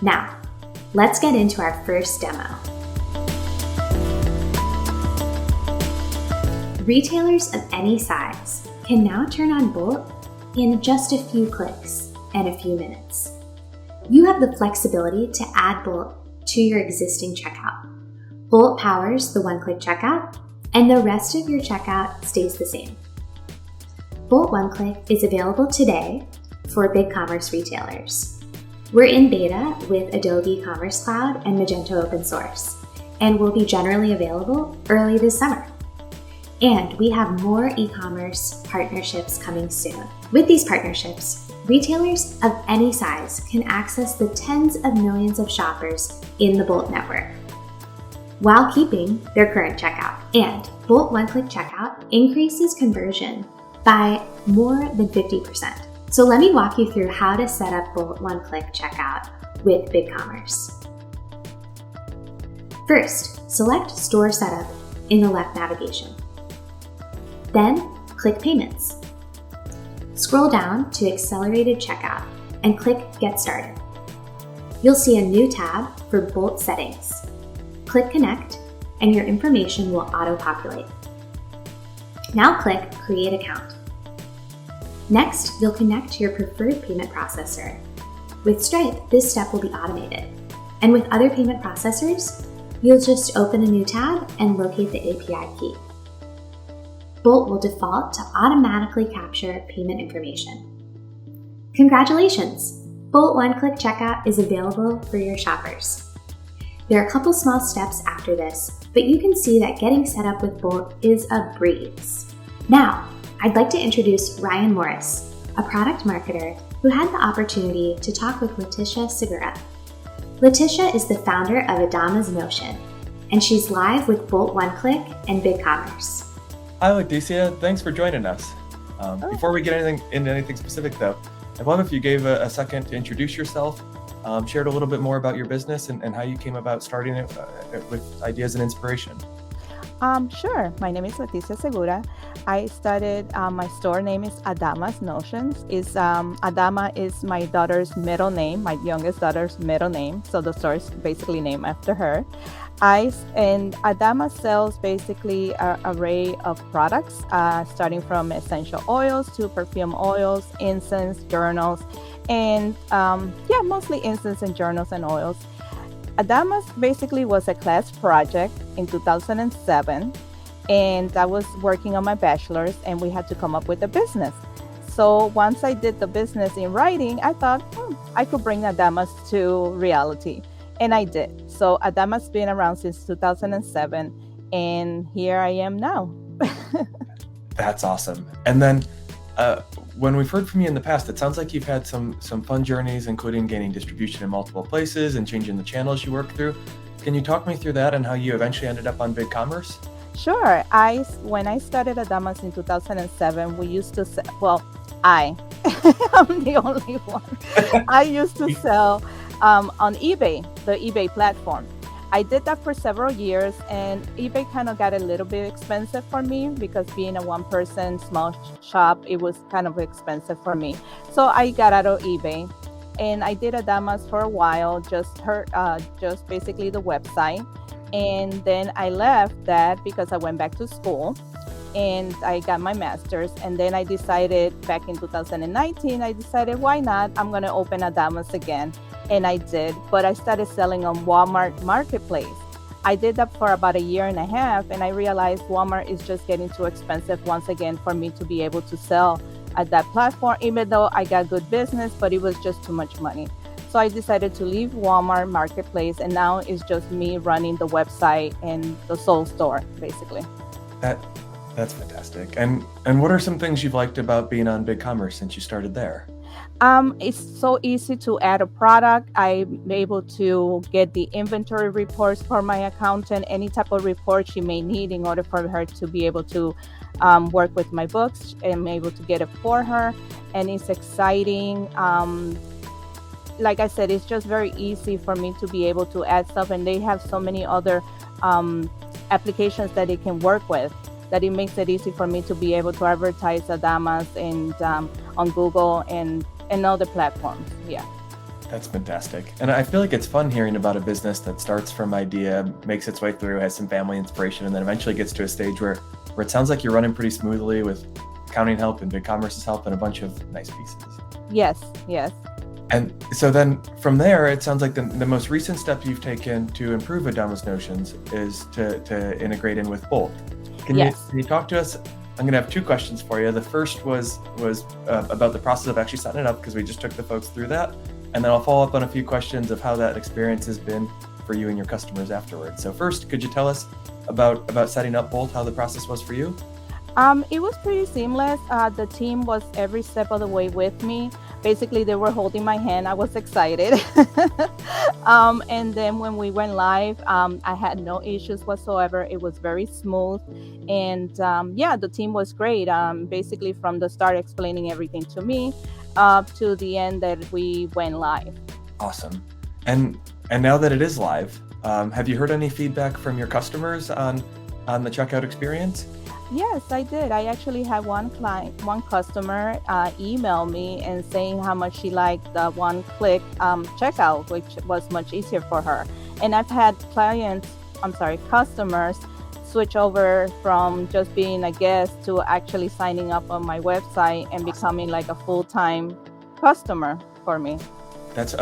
Now, let's get into our first demo. Retailers of any size can now turn on Bolt in just a few clicks and a few minutes. You have the flexibility to add Bolt to your existing checkout. Bolt powers the one-click checkout, and the rest of your checkout stays the same. Bolt One-Click is available today for BigCommerce retailers. We're in beta with Adobe Commerce Cloud and Magento Open Source, and will be generally available early this summer. And we have more e-commerce partnerships coming soon. With these partnerships, retailers of any size can access the tens of millions of shoppers in the Bolt network, while keeping their current checkout. And Bolt One-Click Checkout increases conversion by more than 50%. So let me walk you through how to set up Bolt One-Click Checkout with BigCommerce. First, select Store Setup in the left navigation. Then, click Payments. Scroll down to Accelerated Checkout and click Get Started. You'll see a new tab for Bolt Settings. Click Connect and your information will auto-populate. Now click Create Account. Next, you'll connect your preferred payment processor. With Stripe, this step will be automated. And with other payment processors, you'll just open a new tab and locate the API key. Bolt will default to automatically capture payment information. Congratulations! Bolt One-Click Checkout is available for your shoppers. There are a couple small steps after this, but you can see that getting set up with Bolt is a breeze. Now, I'd like to introduce Ryan Morris, a product marketer who had the opportunity to talk with Leticia Segura. Leticia is the founder of Adamma's Notion, and she's live with Bolt One-Click and BigCommerce. Hi, Leticia. Thanks for joining us. Before we get into anything specific, though, I'd love if you gave a second to introduce yourself, shared a little bit more about your business and how you came about starting it with ideas and inspiration. Sure. My name is Leticia Segura. I started, my store name is Adamma's Notions. Adamma is my daughter's middle name, my youngest daughter's middle name. So the store is basically named after her. And Adamma sells basically an array of products, starting from essential oils to perfume oils, incense, journals, and mostly incense and journals and oils. Adamma basically was a class project in 2007, and I was working on my bachelor's, and we had to come up with a business. So once I did the business in writing, I thought I could bring Adamma's to reality. And I did. So Adamma's been around since 2007, and here I am now. That's awesome. And then when we've heard from you in the past, it sounds like you've had some fun journeys, including gaining distribution in multiple places and changing the channels you work through. Can you talk me through that and how you eventually ended up on BigCommerce? Sure. When I started Adamma's in 2007, we used to sell, I'm the only one. I used to sell on eBay, the eBay platform. I did that for several years, and eBay kind of got a little bit expensive for me because being a one-person small shop, it was kind of expensive for me. So I got out of eBay, and I did Adamma's for a while, just basically the website. And then I left that because I went back to school and I got my master's. And then I decided back in 2019, why not? I'm going to open Adamma's again. And I did, but I started selling on Walmart Marketplace. I did that for about a year and a half, and I realized Walmart is just getting too expensive once again for me to be able to sell at that platform, even though I got good business, but it was just too much money. So I decided to leave Walmart Marketplace, and now it's just me running the website and the sole store, basically. That's fantastic. And what are some things you've liked about being on BigCommerce since you started there? It's so easy to add a product. I'm able to get the inventory reports for my accountant, any type of report she may need in order for her to be able to work with my books. I'm able to get it for her, and it's exciting. Like I said, it's just very easy for me to be able to add stuff, and they have so many other applications that they can work with, that it makes it easy for me to be able to advertise Adamma's and on Google and other platforms. Yeah. That's fantastic. And I feel like it's fun hearing about a business that starts from idea, makes its way through, has some family inspiration, and then eventually gets to a stage where it sounds like you're running pretty smoothly with accounting help and BigCommerce's help and a bunch of nice pieces. Yes, yes. And so then from there, it sounds like the most recent step you've taken to improve Adamma's notions is to integrate in with Bolt. Can you talk to us? I'm going to have two questions for you. The first was about the process of actually setting it up, because we just took the folks through that. And then I'll follow up on a few questions of how that experience has been for you and your customers afterwards. So first, could you tell us about setting up Bolt, how the process was for you? It was pretty seamless. The team was every step of the way with me. Basically, they were holding my hand. I was excited. And then when we went live, I had no issues whatsoever. It was very smooth. And the team was great. Basically, from the start, explaining everything to me up to the end that we went live. Awesome. And now that it is live, have you heard any feedback from your customers on the checkout experience? Yes, I did. I actually had one customer email me and saying how much she liked the one-click checkout, which was much easier for her. And I've had customers switch over from just being a guest to actually signing up on my website and becoming like a full-time customer for me. That's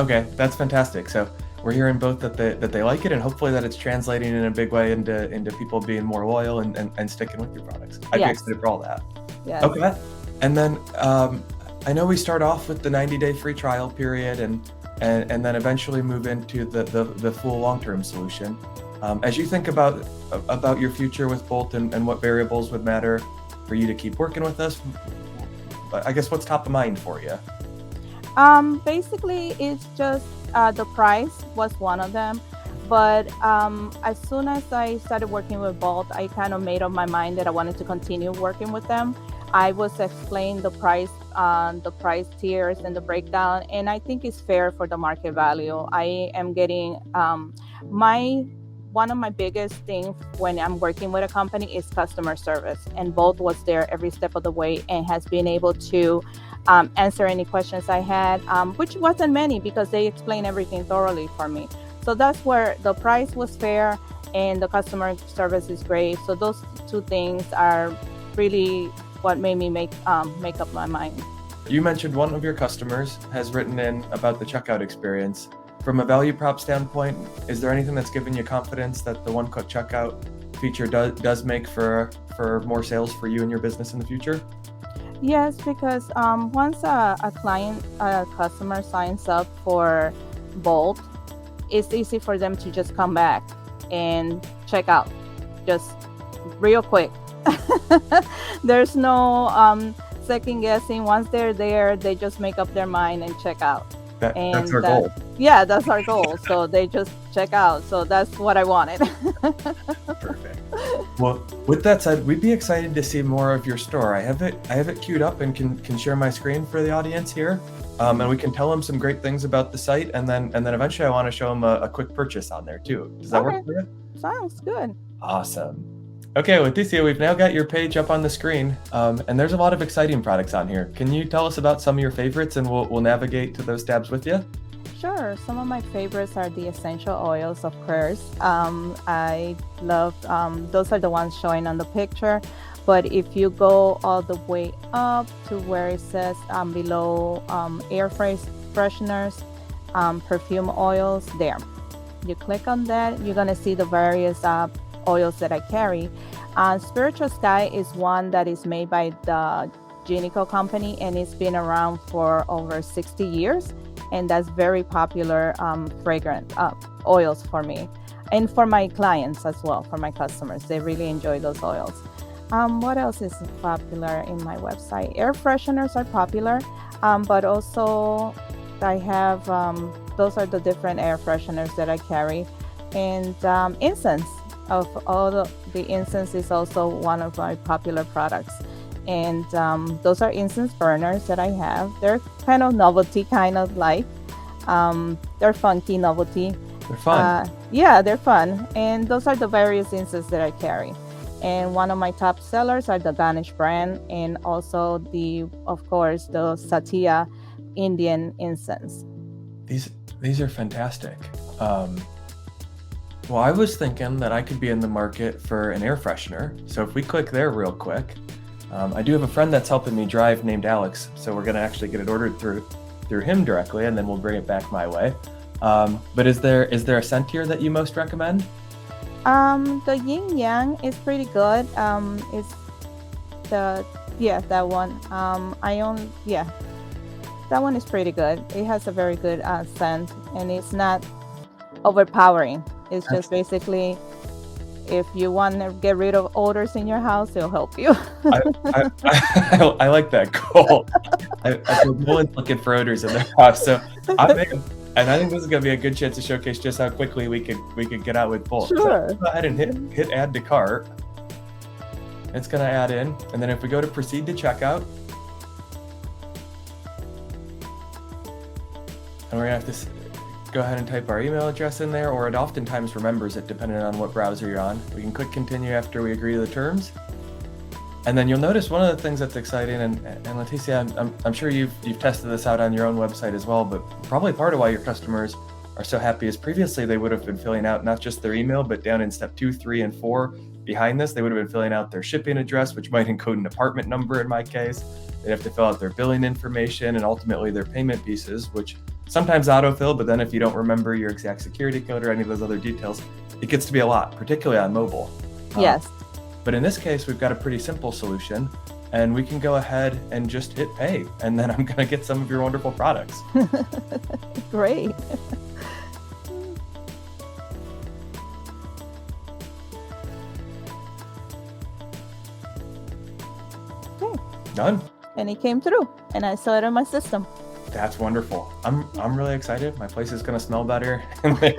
fantastic. So we're hearing both that they like it, and hopefully that it's translating in a big way into people being more loyal and sticking with your products. I'd be excited for all that. Yes. Okay. And then I know we start off with the 90-day free trial period and then eventually move into the full long-term solution. As you think about your future with Bolt and what variables would matter for you to keep working with us, I guess what's top of mind for you? Basically, it's just the price was one of them. But as soon as I started working with Bolt, I kind of made up my mind that I wanted to continue working with them. I was explaining the price tiers and the breakdown, and I think it's fair for the market value. I am getting one of my biggest things when I'm working with a company is customer service, and Bolt was there every step of the way and has been able to answer any questions I had, which wasn't many because they explained everything thoroughly for me. So that's where the price was fair and the customer service is great. So those two things are really what made me make up my mind. You mentioned one of your customers has written in about the checkout experience. From a value prop standpoint, is there anything that's given you confidence that the one-click checkout feature does make for more sales for you and your business in the future? Yes, because once a customer signs up for Bolt, it's easy for them to just come back and check out just real quick. There's no second guessing. Once they're there, they just make up their mind and check out. That's our goal. Yeah, that's our goal. So they just check out. So that's what I wanted. Perfect. Well, with that said, we'd be excited to see more of your store. I have it queued up and can share my screen for the audience here. And we can tell them some great things about the site, and then eventually I want to show them a quick purchase on there too. Does that work for you? Sounds good. Awesome. Okay, Leticia, we've now got your page up on the screen, and there's a lot of exciting products on here. Can you tell us about some of your favorites, and we'll navigate to those tabs with you? Sure. Some of my favorites are the essential oils, of course. I love, those are the ones showing on the picture. But if you go all the way up to where it says below air fresheners, perfume oils, there. You click on that, you're going to see the various oils that I carry. Spiritual Sky is one that is made by the Genico company, and it's been around for over 60 years. And that's very popular fragrant oils for me and for my clients as well, for my customers. They really enjoy those oils. What else is popular in my website? Air fresheners are popular, but also I have, those are the different air fresheners that I carry. And incense, of all the incense is also one of my popular products. And those are incense burners that I have. They're kind of novelty, kind of like. They're funky novelty. They're fun. Yeah, they're fun. And those are the various incense that I carry. And one of my top sellers are the Ganesh brand, and also of course, the Satya Indian incense. These are fantastic. Well, I was thinking that I could be in the market for an air freshener. So if we click there real quick, I do have a friend that's helping me drive named Alex. So we're going to actually get it ordered through him directly, and then we'll bring it back my way. But is there a scent here that you most recommend? The yin yang is pretty good. It's that one. That one is pretty good. It has a very good scent, and it's not overpowering. It's just basically, if you want to get rid of odors in your house, it'll help you. I like that goal. I think no one's looking for odors in their house, so I'm in. And I think this is going to be a good chance to showcase just how quickly we could get out with both. Sure. So go ahead and hit add to cart. It's going to add in, and then if we go to proceed to checkout, and we're going to have to go ahead and type our email address in there, or it oftentimes remembers it depending on what browser you're on. We can click continue after we agree to the terms. And then you'll notice one of the things that's exciting, and Leticia, I'm sure you've tested this out on your own website as well, but probably part of why your customers are so happy is previously they would have been filling out not just their email, but down in step 2, 3, and 4 behind this, they would have been filling out their shipping address, which might encode an apartment number in my case. They'd have to fill out their billing information and ultimately their payment pieces, which sometimes autofill, but then if you don't remember your exact security code or any of those other details, it gets to be a lot, particularly on mobile. Yes. But in this case, we've got a pretty simple solution, and we can go ahead and just hit pay, and then I'm going to get some of your wonderful products. Great. Okay. Done. And it came through, and I saw it on my system. That's wonderful. I'm really excited. My place is going to smell better. And there.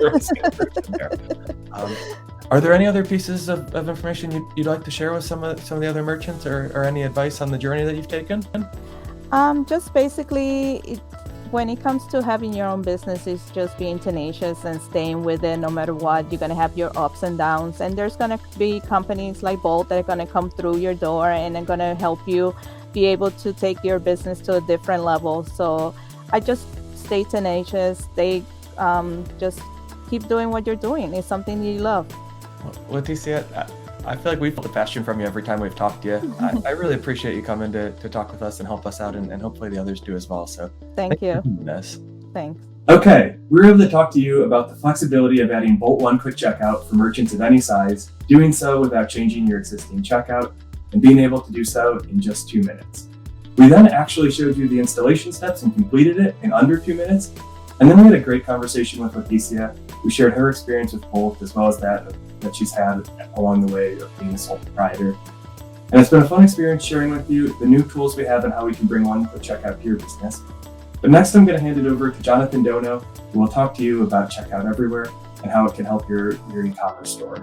Are there any other pieces of information you'd like to share with some of the other merchants, or any advice on the journey that you've taken? Just basically, when it comes to having your own business, it's just being tenacious and staying with it no matter what. You're going to have your ups and downs, and there's going to be companies like Bolt that are going to come through your door and are going to help you be able to take your business to a different level. So I just stay tenacious, just keep doing what you're doing. It's something you love. Well, Leticia, I feel like we felt the passion from you every time we've talked to you. I really appreciate you coming to talk with us and help us out, and hopefully the others do as well. So thank you. Thanks. Okay, we were able to talk to you about the flexibility of adding Bolt One Quick Checkout for merchants of any size, doing so without changing your existing checkout, and being able to do so in just 2 minutes. We then actually showed you the installation steps and completed it in under 2 minutes. And then we had a great conversation with Leticia, who shared her experience with Bolt as well as that she's had along the way of being a sole proprietor. And it's been a fun experience sharing with you the new tools we have and how we can bring one quick checkout to your business. But next I'm going to hand it over to Jonathan Dono, who will talk to you about Checkout Everywhere and how it can help your e-commerce store.